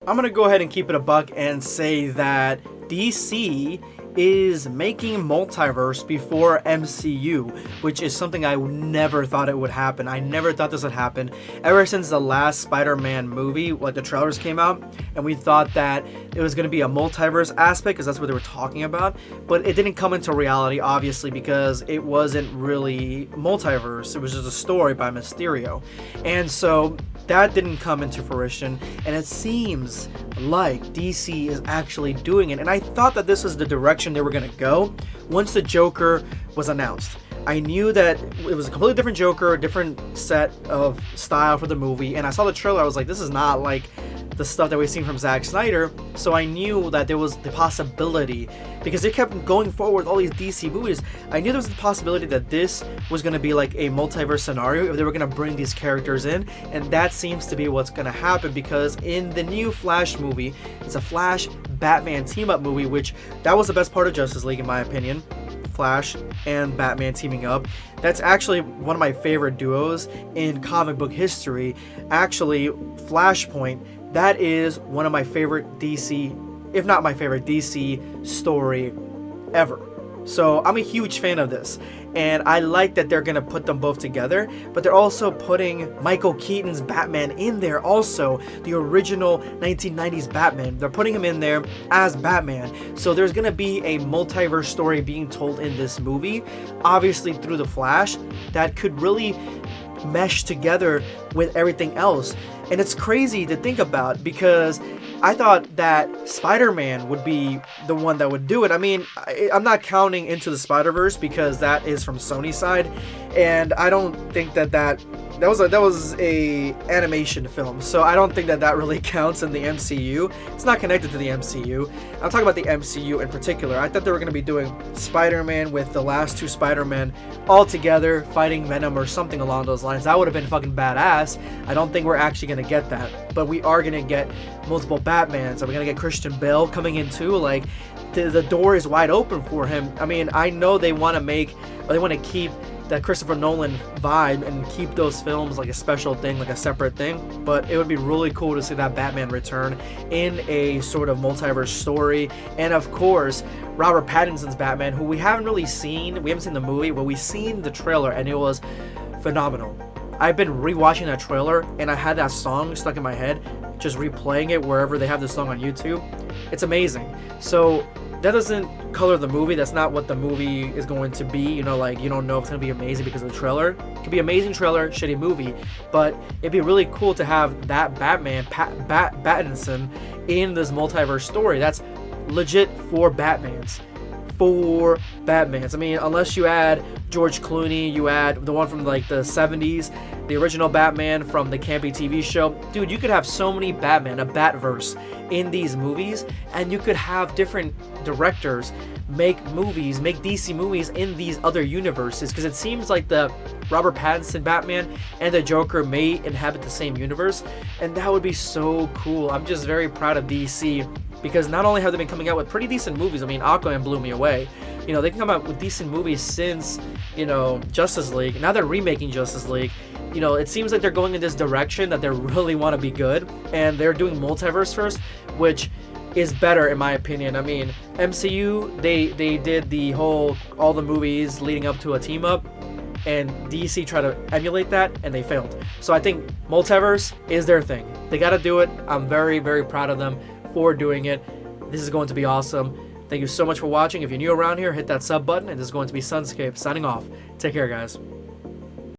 I'm gonna go ahead and keep it a buck and say that DC is making Multiverse before MCU, which is something I never thought it would happen. I never thought this would happen. Ever since the last Spider-Man movie, like the trailers came out, and we thought that it was going to be a multiverse aspect, because that's what they were talking about, but it didn't come into reality, obviously, because it wasn't really multiverse. It was just a story by Mysterio. And so that didn't come into fruition, and it seems like DC is actually doing it. And I thought that this was the direction they were going to go once the Joker was announced. I knew that it was a completely different Joker, a different set of style for the movie, and I saw the trailer, I was like, this is not like the stuff that we've seen from Zack Snyder. So I knew that there was the possibility, because they kept going forward with all these DC movies, I knew there was the possibility that this was going to be like a multiverse scenario if they were going to bring these characters in, and that seems to be what's going to happen, because in the new Flash movie, it's a Flash Batman team-up movie, which that was the best part of Justice League in my opinion. Flash and Batman teaming up. That's actually one of my favorite duos in comic book history. Actually, Flashpoint, that is one of my favorite DC, if not my favorite DC story ever. So I'm a huge fan of this, and I like that they're gonna put them both together, but they're also putting Michael Keaton's Batman in there also, the original 1990s Batman. They're putting him in there as Batman. So there's gonna be a multiverse story being told in this movie, obviously through the Flash, that could really mesh together with everything else. And it's crazy to think about, because I thought that Spider-Man would be the one that would do it. I mean, I'm not counting Into the Spider-Verse, because that is from Sony's side, and I don't think that was a animation film, so I don't think that really counts in the MCU. It's not connected to the MCU. I'm talking about the MCU in particular. I thought they were going to be doing Spider-Man with the last two Spider-Men all together fighting Venom or something along those lines. That would have been fucking badass. I don't think we're actually going to get that, but we are going to get multiple Batmans. Are we going to get Christian Bale coming in too? Like, the door is wide open for him. I mean, I know they want to keep that Christopher Nolan vibe and keep those films like a special thing, like a separate thing, but it would be really cool to see that Batman return in a sort of multiverse story. And of course, Robert Pattinson's Batman, who we haven't seen the movie, but we've seen the trailer, and it was phenomenal. I've been rewatching that trailer, and I had that song stuck in my head, just replaying it wherever they have the song on YouTube. It's amazing. So that doesn't color the movie. That's not what the movie is going to be. You know, like, you don't know if it's going to be amazing because of the trailer. It could be amazing trailer, shitty movie, but it'd be really cool to have that Batman, Pattinson, in this multiverse story. That's legit four Batmans. I mean, unless you add George Clooney, you add the one from like the 70s, the original Batman from the campy TV show. Dude, you could have so many Batman, a Batverse in these movies, and you could have different directors make DC movies in these other universes, because it seems like the Robert Pattinson Batman and the Joker may inhabit the same universe, and that would be so cool. I'm just very proud of DC, because not only have they been coming out with pretty decent movies, I mean, Aquaman blew me away. You know, they can come out with decent movies since, you know, Justice League. Now they're remaking Justice League. You know, it seems like they're going in this direction that they really want to be good, and they're doing multiverse first, which is better in my opinion. I mean, MCU, they did all the movies leading up to a team up, and DC tried to emulate that, and they failed. So I think multiverse is their thing. They got to do it. I'm very, very proud of them for doing it. This is going to be awesome. Thank you so much for watching. If you're new around here, hit that sub button, and this is going to be Sunscape signing off. Take care, guys.